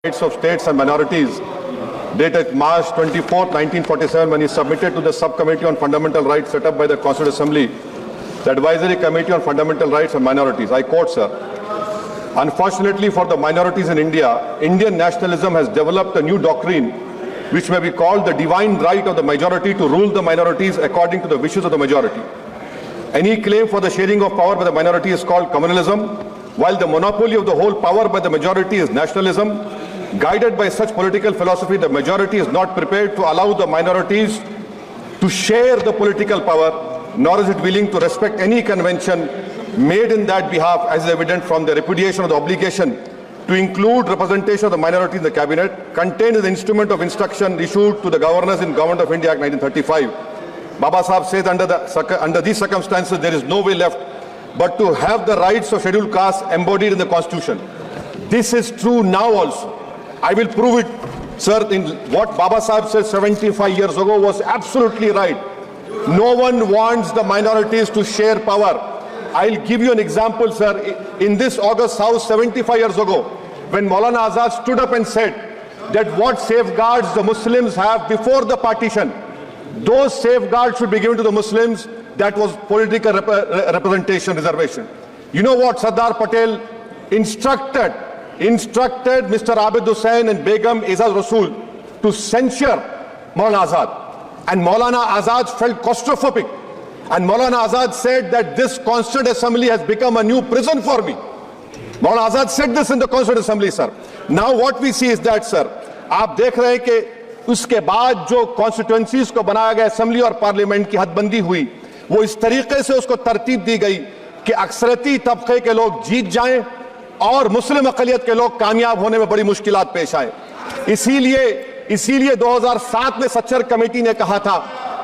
Rights of States and Minorities, dated March 24, 1947, when he submitted to the Subcommittee on Fundamental Rights set up by the Constituent Assembly, the Advisory Committee on Fundamental Rights and Minorities. I quote, sir, "Unfortunately for the minorities in India, Indian nationalism has developed a new doctrine which may be called the divine right of the majority to rule the minorities according to the wishes of the majority. Any claim for the sharing of power by the minority is called communalism, while the monopoly of the whole power by the majority is nationalism. Guided by such political philosophy, the majority is not prepared to allow the minorities to share the political power, nor is it willing to respect any convention made in that behalf, as is evident from the repudiation of the obligation to include representation of the minority in the cabinet, contained in the instrument of instruction issued to the governors in Government of India Act 1935. Baba Sahib says under these circumstances, there is no way left but to have the rights of scheduled castes embodied in the Constitution. This is true now also. I will prove it, sir. In what Baba Sahib said 75 years ago was absolutely right. No one wants the minorities to share power. I'll give you an example, sir. In this August House 75 years ago, when Maulana Azad stood up and said that what safeguards the Muslims have before the partition, those safeguards should be given to the Muslims. That was political representation, reservation. You know what Sardar Patel instructed Mr. Abid Hussain and Begum Izaz Rasool to censure Maulana Azad. And Maulana Azad felt claustrophobic. And Maulana Azad said that this Constituent Assembly has become a new prison for me. Maulana Azad said this in the Constituent Assembly, sir. Now what we see is that, sir, आप देख रहे हैं कि उसके बाद जो constituencies को बनाया गया असेंबली और पार्लियामेंट की हदबंदी हुई, वो इस तरीके से उसको तरतीब दी गई कि अक्सरती तबके के लोग जीत जाएं और मुस्लिम अक़लियत के लोग कामयाब होने में बड़ी मुश्किलात पेश आए। इसीलिए 2007 में सच्चर कमेटी ने कहा था,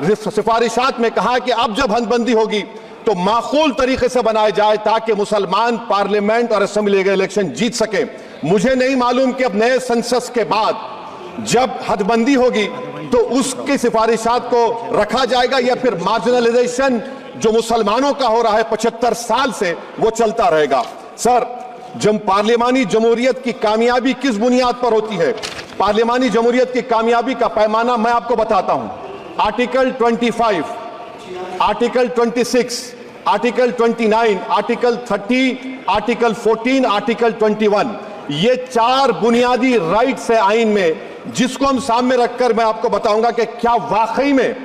सिफारिशात में कहा कि अब जब हदबंदी होगी तो माकूल तरीके से बनाए जाए ताकि मुसलमान पार्लियामेंट और असेंबली के इलेक्शन जीत सके। मुझे नहीं मालूम कि अब नए सेंसस के बाद जब हदबंदी होगी तो उसकी सिफारिशात को रखा जाएगा या फिर मार्जिनलाइजेशन जो मुसलमानों का हो रहा है 75 साल से वो चलता रहेगा। सर, पार्लियामानी जमहूरियत की कामयाबी किस बुनियाद पर होती है? पार्लियामानी जमहूरियत की कामयाबी का पैमाना मैं आपको बताता हूं। Article 25, article 26, article 29, article 30, article 14, article 21, ये 4 बुनियादी राइट्स है आइन में, जिसको हम सामने रखकर मैं आपको बताऊंगा कि क्या वाकई में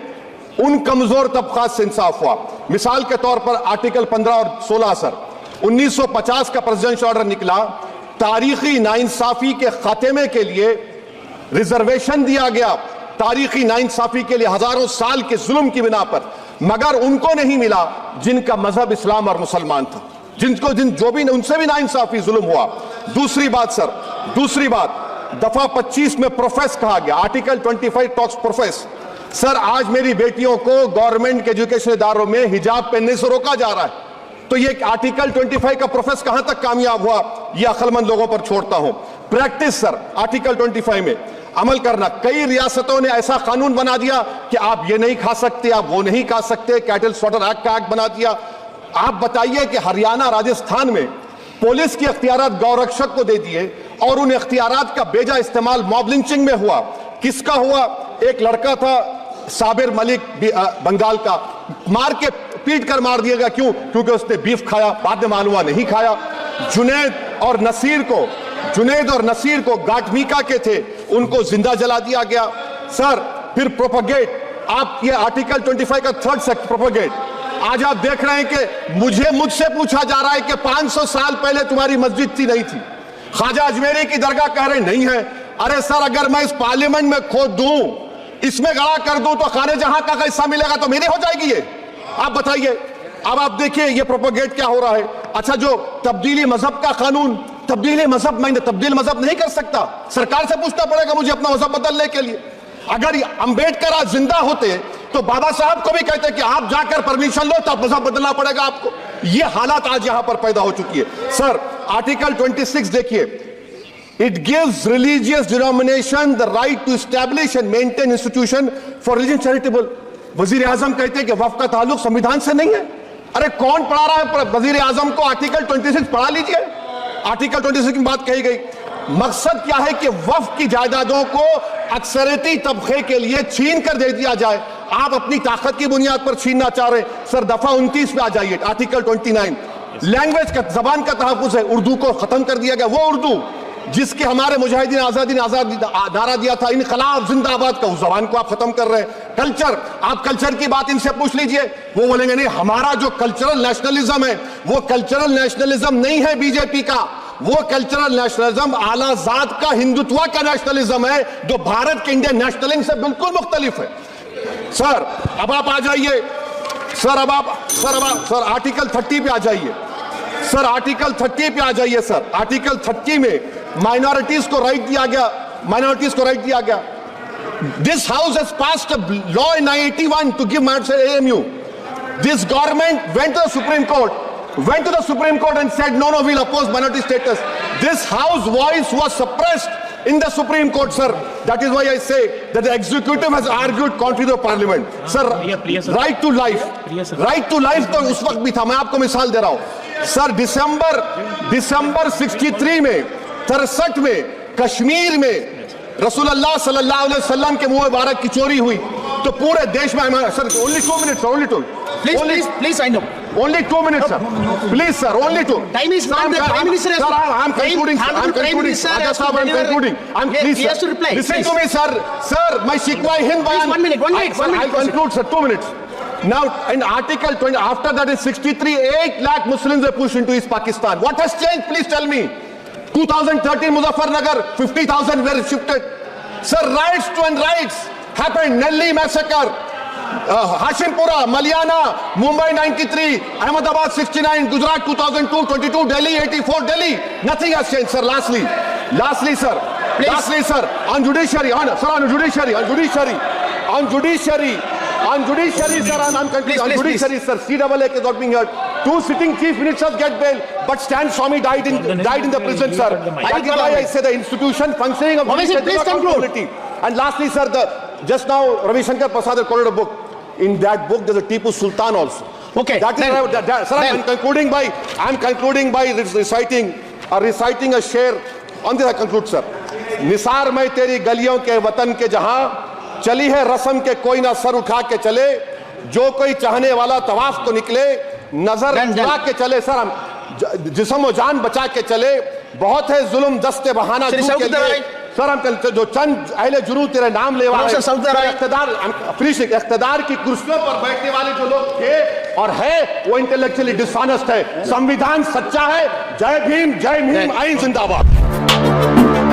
उन कमजोर तबकात से इंसाफ हुआ। मिसाल के तौर पर आर्टिकल 15 और 16, सर, 1950 का प्रेसिडेंशियल ऑर्डर निकला, तारीखी नाइंसाफी के खात्मे के लिए रिजर्वेशन दिया गया, तारीखी नाइंसाफी के लिए हजारों साल के जुल्म की बिना पर, मगर उनको नहीं मिला जिनका मजहब इस्लाम और मुसलमान था, जो भी उनसे भी नाइंसाफी जुल्म हुआ। दूसरी बात दफा 25 में प्रोफेस कहा गया, आर्टिकल 25 टॉक्स प्रोफेस। सर, आज मेरी बेटियों को गवर्नमेंट के एजुकेशन इदारों में हिजाब पहनने से रोका जा रहा है, तो ये आर्टिकल 25 का प्रोफेस कहां तक कामयाब हुआ, ये अक्लमंद लोगों पर छोड़ता हूं। प्रैक्टिस, सर, आर्टिकल 25 में अमल करना। कई रियासतों ने ऐसा कानून बना दिया कि आप ये नहीं खा सकते, आप वो नहीं खा सकते, कैटल स्लॉटर एक्ट का एक्ट बना दिया। आप बताइए कि हरियाणा, राजस्थान में पुलिस की अख्तियारात गौरक्षक को दे दिए और उन अख्तियारात का बेजा इस्तेमाल मॉब लिंचिंग में हुआ। किसका हुआ? एक लड़का था साबिर मलिक बंगाल का, मार के पीट कर मार दिया गया। क्यों? क्योंकि उसने बीफ खाया, बाद में मालूम हुआ नहीं खाया। जुनैद और नसीर को गाटमीका के थे, उनको जिंदा जला दिया गया। सर, फिर प्रोपगेट, आप ये आर्टिकल 25 का 3rd सेक्शन प्रोपगेट। आज आप देख रहे हैं कि मुझसे पूछा जा रहा है कि 500 साल पहले तुम्हारी मस्जिद थी, नहीं थी। ख्वाजा अजमेरी की दरगाह कह रहे नहीं है। अरे सर, अगर मैं इस पार्लियामेंट में खोद दूं, इसमें गड़ा कर दूं, तो खाने जहां का हिस्सा मिलेगा तो मेरी हो जाएगी ये। आप बताइए। अब आप देखिए ये प्रोपोगेट क्या हो रहा है। अच्छा, जो तब्दीली मजहब का कानून, तब्दील मजहब नहीं कर सकता, सरकार से पूछना पड़ेगा मुझे अपना मजहब बदलने के लिए। अगर अंबेडकर आज जिंदा होते तो बाबा साहब को भी कहते कि आप जाकर परमिशन लो, तब मजहब बदलना पड़ेगा आपको। ये हालात आज यहां पर पैदा हो चुकी है। सर, आर्टिकल 26 देखिए, it gives religious denomination the right to establish and maintain institution for religion charitable. वजीर आजम कहते हैं कि वक्फ का ताल्लुक संविधान से नहीं है। अरे कौन पढ़ा रहा है वजीर आजम को? आर्टिकल 26 पढ़ा लीजिए। आर्टिकल 26 की बात कही गई। مقصد کیا ہے کہ وقف کی جائیدادوں کو اکثریتی طبقے کے لیے چھین کر دے دیا جائے. آپ اپنی طاقت کی بنیاد پر چھیننا چاہ رہے ہیں. سر دفعہ 29 پہ آ جائیے, آرٹیکل 29. لینگویج کا, زبان کا تحفظ ہے. اردو کو ختم کر دیا گیا. وہ اردو جس کے ہمارے مجاہدین آزادی نعرہ دیا تھا, انقلاب زندہ آباد کا, اس زبان کو آپ ختم کر رہے ہیں. کلچر, آپ کلچر کی بات ان سے پوچھ لیجئے, وہ بولیں گے نہیں ہمارا جو کلچرل نیشنلزم ہے وہ کلچرل نیشنلزم نہیں ہے بی جے پی کا. وہ کلچرل نیشنلزم اعلیٰ ذات کا ہندوتوا کا نیشنلزم ہے جو بھارت کے انڈین نیشنلزم سے بالکل مختلف ہے. سر اب آپ آ جائیے, سر آرٹیکل 30 پہ آ جائیے. سر آرٹیکل 30 پہ آ جائیے. سر آرٹیکل 30 میں مائنورٹیز کو رائٹ دیا گیا. This house has passed a law in 1981 to give minorities AMU. This government went to the Supreme Court and said no, we'll oppose minority status. This house voice was suppressed in the Supreme Court, sir. That is why I say that the executive has argued contrary to the parliament. Sir, right to life. Right to life تو اس وقت بھی تھا. میں آپ کو مثال دے رہا ہوں. سر دسمبر 63 میں 63 میں کشمیر میں رسول اللہ صلی اللہ علیہ وسلم کے منہ مبارک کی چوری ہوئی تو پورے دیش میں, سر only 2 minutes, only 2. Please, I know. Only 2 minutes, sir. Please, sir, only 2. Time is not the Prime Minister. Sir, I'm concluding. I'm concluding. Please, He has to reply. Listen to me, sir. Sir, my Shikwa Hind Bayan. One minute. I'll conclude, sir. 2 minutes. Now, in Article 20, after that in 63, 8 lakh Muslims were pushed into East Pakistan. What has changed? Please tell me. 2013 Muzaffarnagar, 50,000 were shifted. Sir, riots and riots happened. Nelli massacre, Hashimpura, Maliana, Mumbai 93, Ahmedabad 69, Gujarat 2002, 22, Delhi 84, Delhi. Nothing has changed, sir. Lastly, sir. Lastly, sir. On judiciary, sir, I'm concluding. On judiciary, sir, CAA is not being heard. 2 sitting chief ministers get bail, but Stan Swamy died in the prison, sir. That is why I say the institution functioning of accountability. And lastly, sir, just now Ravi Shankar Prasad has quoted a book. In that book, there's a Tipu Sultan also. Okay. Sir, I'm concluding by reciting a share. On this I conclude, sir. Nisar mein teri galiyon ke watan ke jahan چلی ہے رسم کے کوئی نہ سر اٹھا کے چلے, جو کوئی چاہنے والا طواف کو نکلے, نظر اٹھا کے چلے. سر ہم جسم و جان بچا کے چلے, بہت ہے ظلم دست بہانہ جو کے لیے. سر ہم جو چند اہل جرو تیرے نام لے والے اقتدار کی کرسیوں پر بیٹھنے والے جو لوگ تھے اور ہے وہ انٹلیکچولی ڈس آنسٹ ہے. سمویدھان سچا ہے. جے بھیم, آئین زندہ باد.